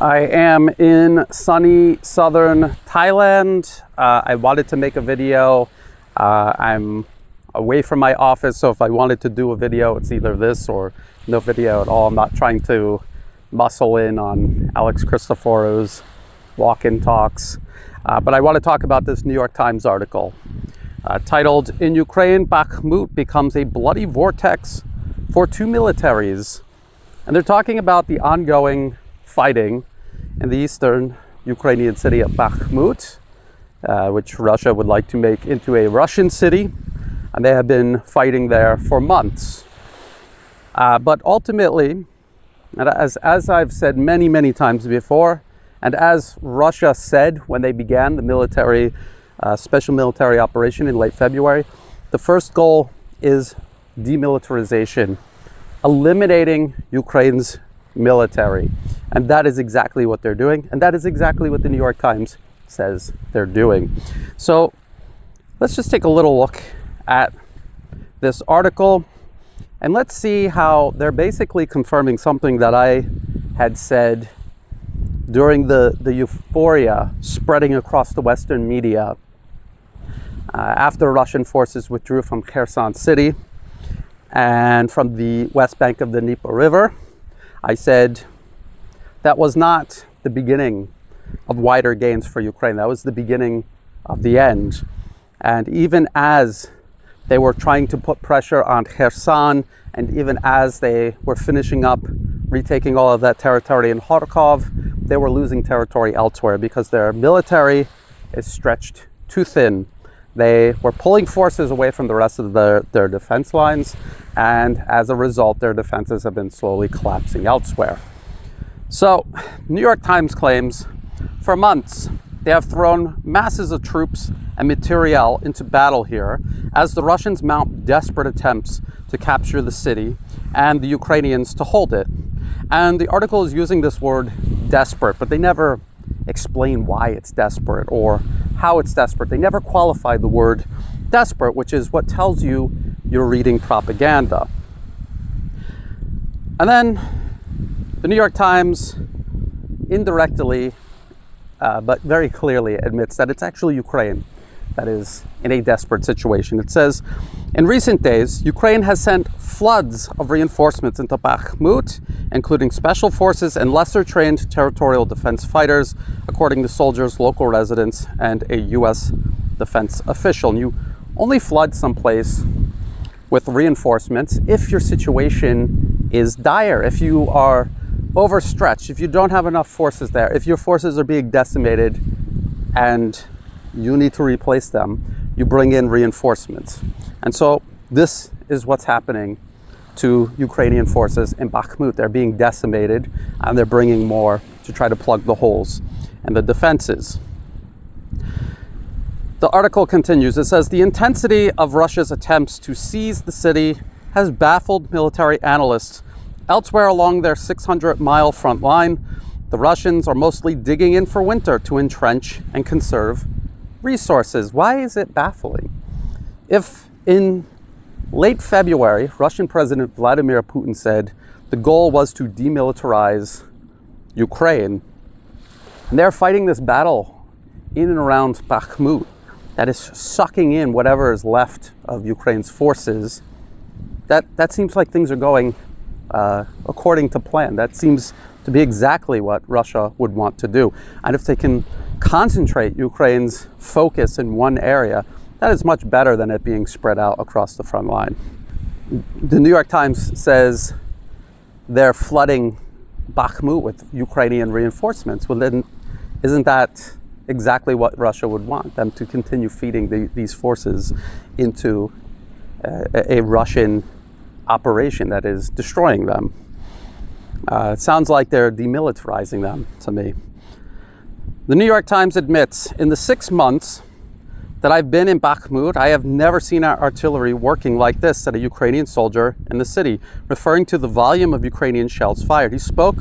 I am in sunny southern Thailand. I wanted to make a video. I'm away from my office, so if I wanted to do a video, it's either this or no video at all. I'm not trying to muscle in on Alex Christoforo's walk-in talks. But I want to talk about this New York Times article titled, "In Ukraine, Bakhmut becomes a bloody vortex for two militaries." And they're talking about the ongoing fighting in the eastern Ukrainian city of Bakhmut, which Russia would like to make into a Russian city. And they have been fighting there for months. But ultimately, and as I've said many, many times before, and as Russia said when they began the special military operation in late February, the first goal is demilitarization, eliminating Ukraine's military. And that is exactly what they're doing. And that is exactly what the New York Times says they're doing. So let's just take a little look at this article and let's see how they're basically confirming something that I had said during the euphoria spreading across the Western media after Russian forces withdrew from Kherson City and from the west bank of the Dnieper River. I said that was not the beginning of wider gains for Ukraine. That was the beginning of the end. And even as they were trying to put pressure on Kherson, and even as they were finishing up retaking all of that territory in Kharkov, they were losing territory elsewhere because their military is stretched too thin. They were pulling forces away from the rest of their defense lines, and as a result, their defenses have been slowly collapsing elsewhere. So, New York Times claims, for months, they have thrown masses of troops and materiel into battle here as the Russians mount desperate attempts to capture the city and the Ukrainians to hold it. And the article is using this word desperate, but they never explain why it's desperate or how it's desperate. They never qualify the word desperate, which is what tells you you're reading propaganda. And then the New York Times indirectly, but very clearly admits that it's actually Ukraine that is in a desperate situation. It says, in recent days, Ukraine has sent floods of reinforcements into Bakhmut, including special forces and lesser trained territorial defense fighters, according to soldiers, local residents, and a U.S. defense official. And you only flood someplace with reinforcements if your situation is dire, if you are overstretched, if you don't have enough forces there, if your forces are being decimated and you need to replace them, you bring in reinforcements. And so this is what's happening to Ukrainian forces in Bakhmut. They're being decimated and they're bringing more to try to plug the holes in the defenses. The article continues. It says, the intensity of Russia's attempts to seize the city has baffled military analysts. Elsewhere along their 600-mile front line, the Russians are mostly digging in for winter to entrench and conserve resources. Why is it baffling? If in late February, Russian President Vladimir Putin said the goal was to demilitarize Ukraine, and they're fighting this battle in and around Bakhmut that is sucking in whatever is left of Ukraine's forces, that seems like things are going according to plan. That seems to be exactly what Russia would want to do. And if they can concentrate Ukraine's focus in one area, that is much better than it being spread out across the front line. The New York Times says they're flooding Bakhmut with Ukrainian reinforcements. Well, then isn't that exactly what Russia would want? Them to continue feeding these forces into a Russian operation that is destroying them. It sounds like they're demilitarizing them to me. The New York Times admits, in the 6 months that I've been in Bakhmut, I have never seen our artillery working like this, said a Ukrainian soldier in the city, referring to the volume of Ukrainian shells fired. He spoke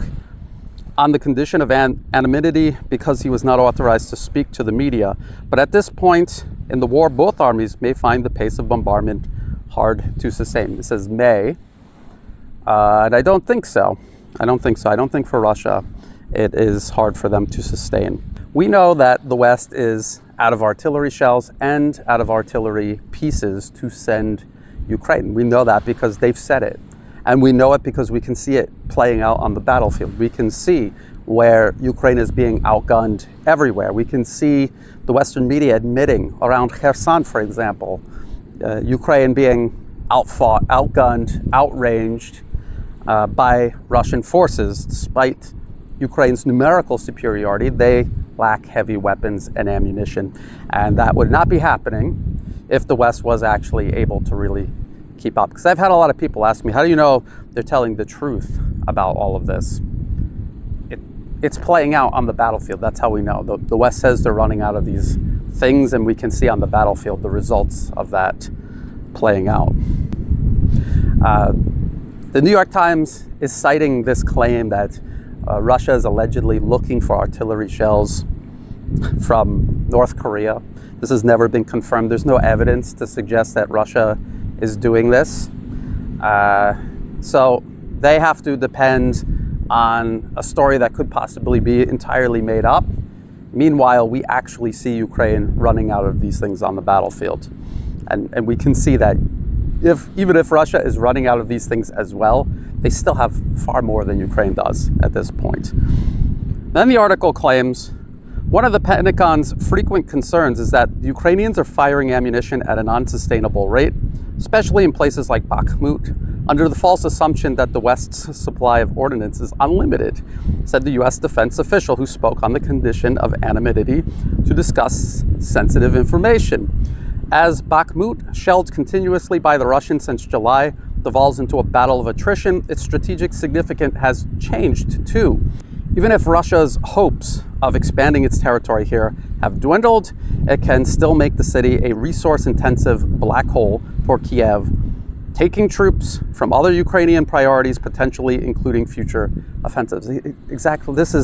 on the condition of anonymity because he was not authorized to speak to the media. But at this point in the war, both armies may find the pace of bombardment hard to sustain. It says may, and I don't think so. I don't think so. I don't think for Russia it is hard for them to sustain. We know that the West is out of artillery shells and out of artillery pieces to send Ukraine. We know that because they've said it. And we know it because we can see it playing out on the battlefield. We can see where Ukraine is being outgunned everywhere. We can see the Western media admitting around Kherson, for example, Ukraine being outfought, outgunned, outranged by Russian forces. Despite Ukraine's numerical superiority, they lack heavy weapons and ammunition. And that would not be happening if the West was actually able to really keep up. Because I've had a lot of people ask me, how do you know they're telling the truth about all of this? It's playing out on the battlefield. That's how we know. The West says they're running out of these things, and we can see on the battlefield the results of that playing out. The New York Times is citing this claim that Russia is allegedly looking for artillery shells from North Korea. This has never been confirmed. There's no evidence to suggest that Russia is doing this. So they have to depend on a story that could possibly be entirely made up. Meanwhile, we actually see Ukraine running out of these things on the battlefield. And we can see that even if Russia is running out of these things as well, they still have far more than Ukraine does at this point. Then the article claims, one of the Pentagon's frequent concerns is that the Ukrainians are firing ammunition at an unsustainable rate, especially in places like Bakhmut, under the false assumption that the West's supply of ordnance is unlimited, said the U.S. defense official who spoke on the condition of anonymity to discuss sensitive information. As Bakhmut, shelled continuously by the Russians since July, devolves into a battle of attrition, its strategic significance has changed too. Even if Russia's hopes of expanding its territory here have dwindled, it can still make the city a resource-intensive black hole for Kiev, taking troops from other Ukrainian priorities, potentially including future offensives. Exactly. This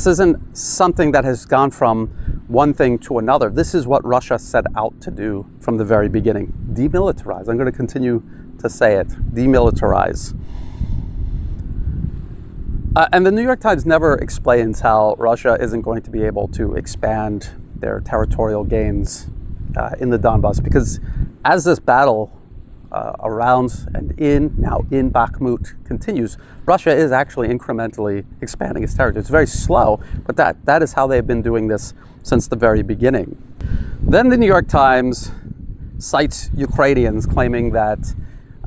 isn't something that has gone from one thing to another. This is what Russia set out to do from the very beginning. Demilitarize. I'm going to continue to say it. Demilitarize. And the New York Times never explains how Russia isn't going to be able to expand their territorial gains in the Donbass, because as this battle around and now in Bakhmut continues, Russia is actually incrementally expanding its territory. It's very slow, but that is how they've been doing this since the very beginning. Then the New York Times cites Ukrainians claiming that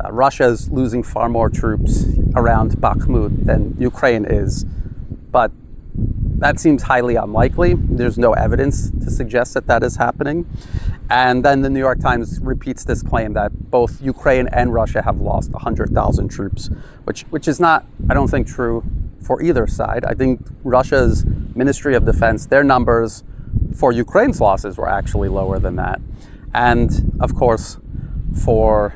Russia is losing far more troops around Bakhmut than Ukraine is, but that seems highly unlikely. There's no evidence to suggest that that is happening. And then the New York Times repeats this claim that both Ukraine and Russia have lost 100,000 troops, which is not, I don't think, true for either side. I think Russia's Ministry of Defense, their numbers for Ukraine's losses were actually lower than that. And of course, for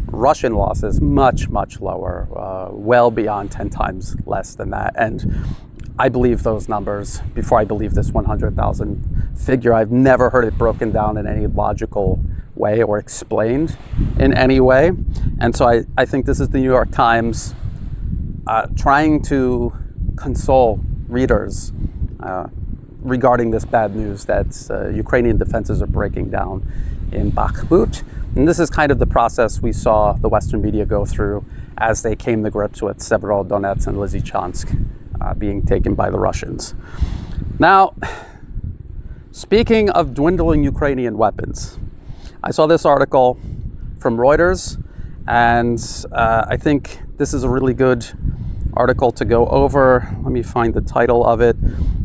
Russian losses, much, much lower, well beyond 10 times less than that. And I believe those numbers before I believe this 100,000 figure. I've never heard it broken down in any logical way or explained in any way. And so I think this is the New York Times trying to console readers regarding this bad news that Ukrainian defenses are breaking down in Bakhmut. And this is kind of the process we saw the Western media go through as they came to grips with Severodonetsk and Lysychansk being taken by the Russians. Now, speaking of dwindling Ukrainian weapons, I saw this article from Reuters, and I think this is a really good article to go over. Let me find the title of it.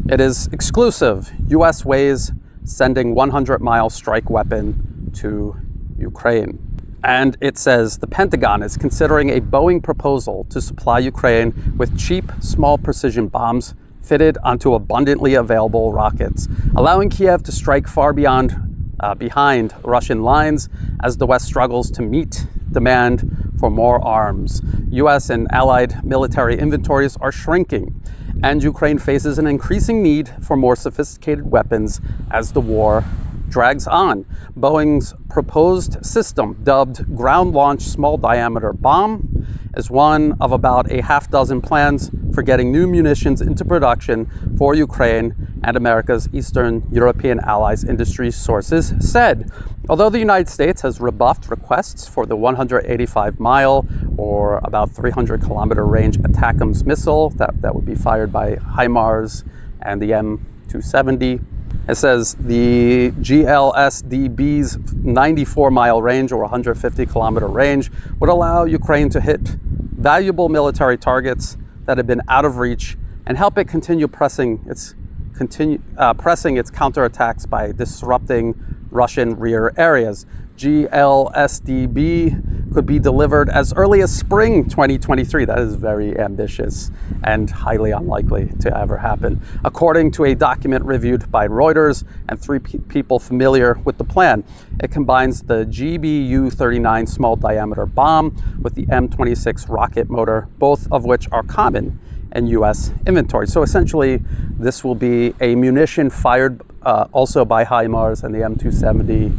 It is exclusive. U.S. weighs sending 100-mile strike weapon to Ukraine. And it says the Pentagon is considering a Boeing proposal to supply Ukraine with cheap, small precision bombs fitted onto abundantly available rockets, allowing Kiev to strike far behind Russian lines as the West struggles to meet demand for more arms. U.S. and allied military inventories are shrinking, and Ukraine faces an increasing need for more sophisticated weapons as the war drags on. Boeing's proposed system, dubbed Ground Launch Small Diameter Bomb, is one of about a half dozen plans for getting new munitions into production for Ukraine and America's Eastern European allies, industry sources said. Although the United States has rebuffed requests for the 185-mile or about 300-kilometer range ATACMS missile that would be fired by HIMARS and the M270, it says the GLSDB's 94-mile range or 150-kilometer range would allow Ukraine to hit valuable military targets that have been out of reach and help it continue pressing its counterattacks by disrupting Russian rear areas. GLSDB could be delivered as early as spring 2023. That is very ambitious and highly unlikely to ever happen, according to a document reviewed by Reuters and three people familiar with the plan. It combines the GBU-39 small diameter bomb with the M26 rocket motor, both of which are common in U.S. inventory. So essentially, this will be a munition fired also by HIMARS and the M270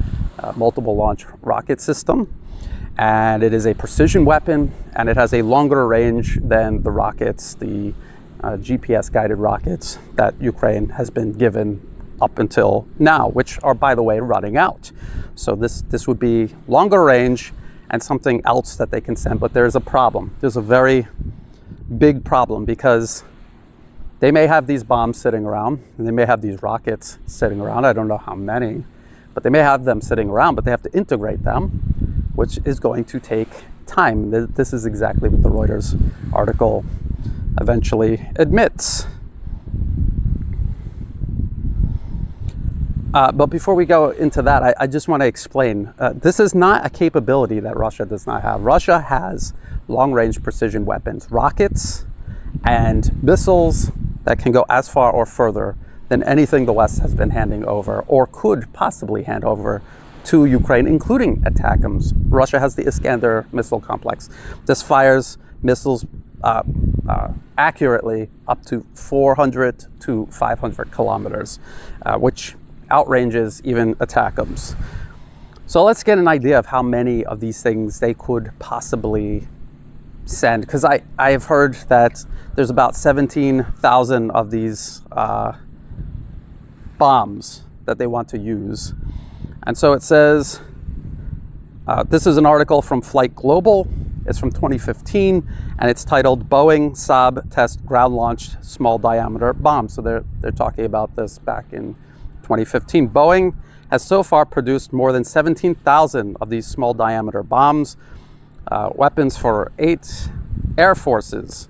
multiple launch rocket system. And it is a precision weapon, and it has a longer range than the rockets, the GPS guided rockets that Ukraine has been given up until now, which are, by the way, running out. So this would be longer range and something else that they can send. But there's a problem. There's a very big problem, because they may have these bombs sitting around, and they may have these rockets sitting around. I don't know how many, but they may have them sitting around, but they have to integrate them, which is going to take time. This is exactly what the Reuters article eventually admits. But before we go into that, I just want to explain, this is not a capability that Russia does not have. Russia has long-range precision weapons, rockets and missiles that can go as far or further than anything the West has been handing over or could possibly hand over to Ukraine, including ATACMS. Russia has the Iskander missile complex. This fires missiles accurately up to 400 to 500 kilometers, which outranges even ATACMS. So let's get an idea of how many of these things they could possibly send, because I have heard that there's about 17,000 of these bombs that they want to use. And so it says, this is an article from Flight Global. It's from 2015, and it's titled Boeing Saab Test Ground-Launched Small Diameter Bomb. So they're talking about this back in 2015. Boeing has so far produced more than 17,000 of these small diameter bombs, weapons for 8 air forces.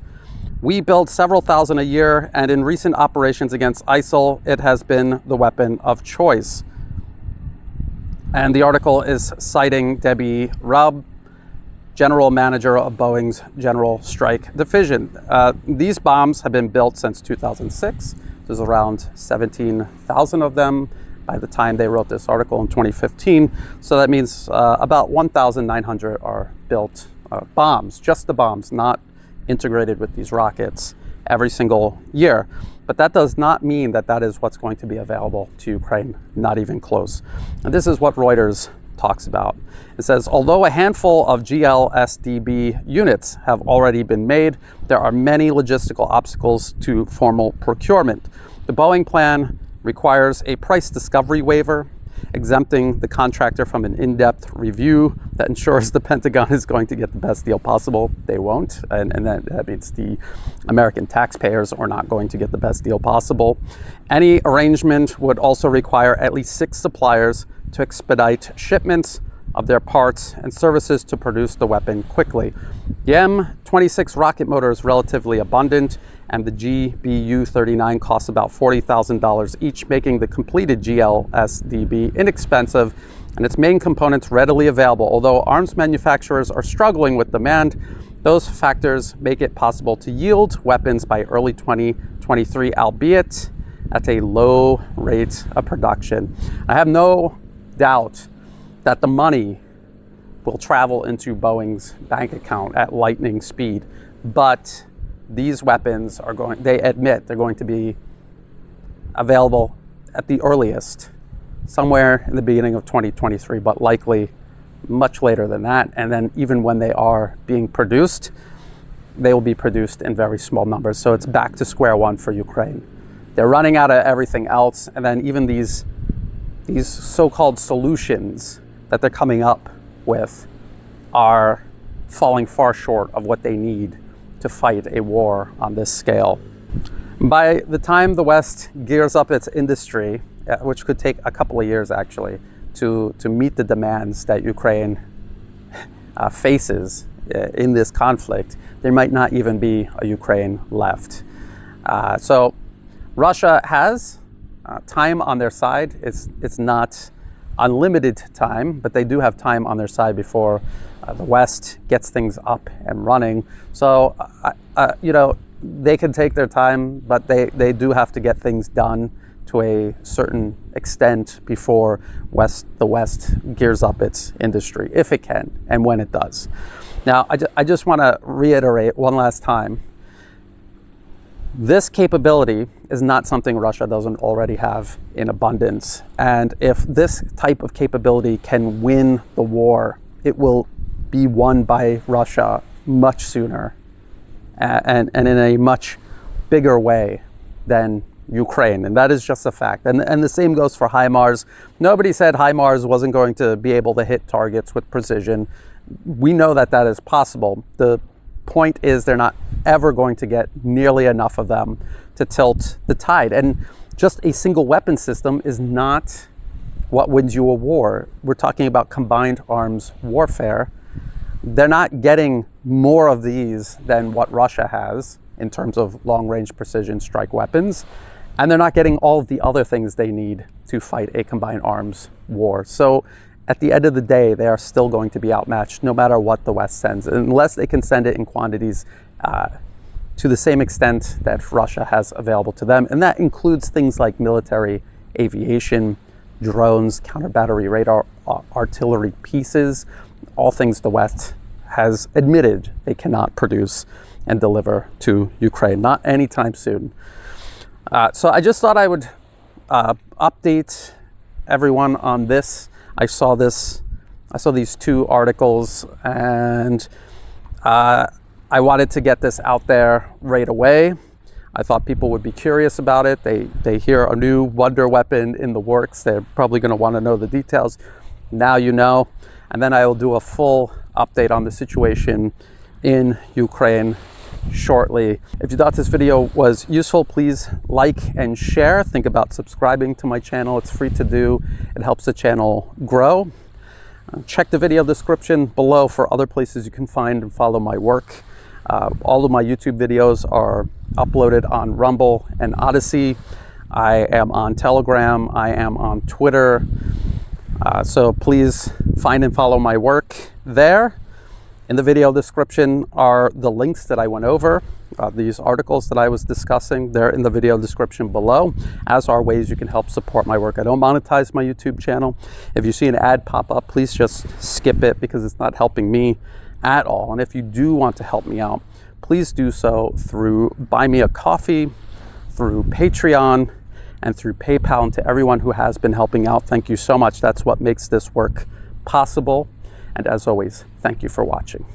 We build several thousand a year, and in recent operations against ISIL, it has been the weapon of choice. And the article is citing Debbie Raub, general manager of Boeing's General Strike Division. These bombs have been built since 2006. There's around 17,000 of them by the time they wrote this article in 2015. So that means about 1,900 are built bombs, just the bombs, not integrated with these rockets, every single year. But that does not mean that that is what's going to be available to Ukraine, not even close. And this is what Reuters talks about. It says, although a handful of GLSDB units have already been made, there are many logistical obstacles to formal procurement. The Boeing plan requires a price discovery waiver, exempting the contractor from an in-depth review that ensures the Pentagon is going to get the best deal possible. They won't, and that means the American taxpayers are not going to get the best deal possible. Any arrangement would also require at least 6 suppliers to expedite shipments of their parts and services to produce the weapon quickly. The M26 rocket motor is relatively abundant, and the GBU-39 costs about $40,000 each, making the completed GLSDB inexpensive and its main components readily available. Although arms manufacturers are struggling with demand, those factors make it possible to yield weapons by early 2023, albeit at a low rate of production. I have no doubt that the money will travel into Boeing's bank account at lightning speed, but these weapons are going, they admit they're going to be available at the earliest somewhere in the beginning of 2023, but likely much later than that. And then even when they are being produced, they will be produced in very small numbers. So it's back to square one for Ukraine. They're running out of everything else, and then even these so-called solutions that they're coming up with are falling far short of what they need to fight a war on this scale. By the time the West gears up its industry, which could take a couple of years actually, to meet the demands that Ukraine faces in this conflict, there might not even be a Ukraine left. So Russia has time on their side. It's not unlimited time, but they do have time on their side before the West gets things up and running. So, you know, they can take their time, but they do have to get things done to a certain extent before the West gears up its industry, if it can, and when it does. Now, I just want to reiterate one last time, this capability is not something Russia doesn't already have in abundance. And if this type of capability can win the war, it will be won by Russia much sooner and in a much bigger way than Ukraine. And that is just a fact. And the same goes for HIMARS. Nobody said HIMARS wasn't going to be able to hit targets with precision. We know that that is possible. The point is they're not ever going to get nearly enough of them to tilt the tide. And just a single weapon system is not what wins you a war. We're talking about combined arms warfare. They're not getting more of these than what Russia has in terms of long-range precision strike weapons. And they're not getting all of the other things they need to fight a combined arms war. So at the end of the day, they are still going to be outmatched no matter what the West sends, unless they can send it in quantities to the same extent that Russia has available to them. And that includes things like military aviation, drones, counter-battery radar, artillery pieces, all things the West has admitted they cannot produce and deliver to Ukraine, not anytime soon. So I just thought I would update everyone on this. I saw these two articles, and I wanted to get this out there right away. I thought people would be curious about it. They hear a new wonder weapon in the works. They're probably going to want to know the details. Now you know. And then I will do a full update on the situation in Ukraine shortly. If you thought this video was useful, please like and share. Think about subscribing to my channel. It's free to do. It helps the channel grow. Check the video description below for other places you can find and follow my work. All of my YouTube videos are uploaded on Rumble and Odyssey. I am on Telegram. I am on Twitter. So please find and follow my work there. In the video description are the links that I went over, these articles that I was discussing. They're in the video description below, as are ways you can help support my work. I don't monetize my YouTube channel. If you see an ad pop up, please just skip it because it's not helping me at all. And if you do want to help me out, please do so through Buy Me a Coffee, through Patreon, and through PayPal. And to everyone who has been helping out, thank you so much. That's what makes this work possible. And as always, thank you for watching.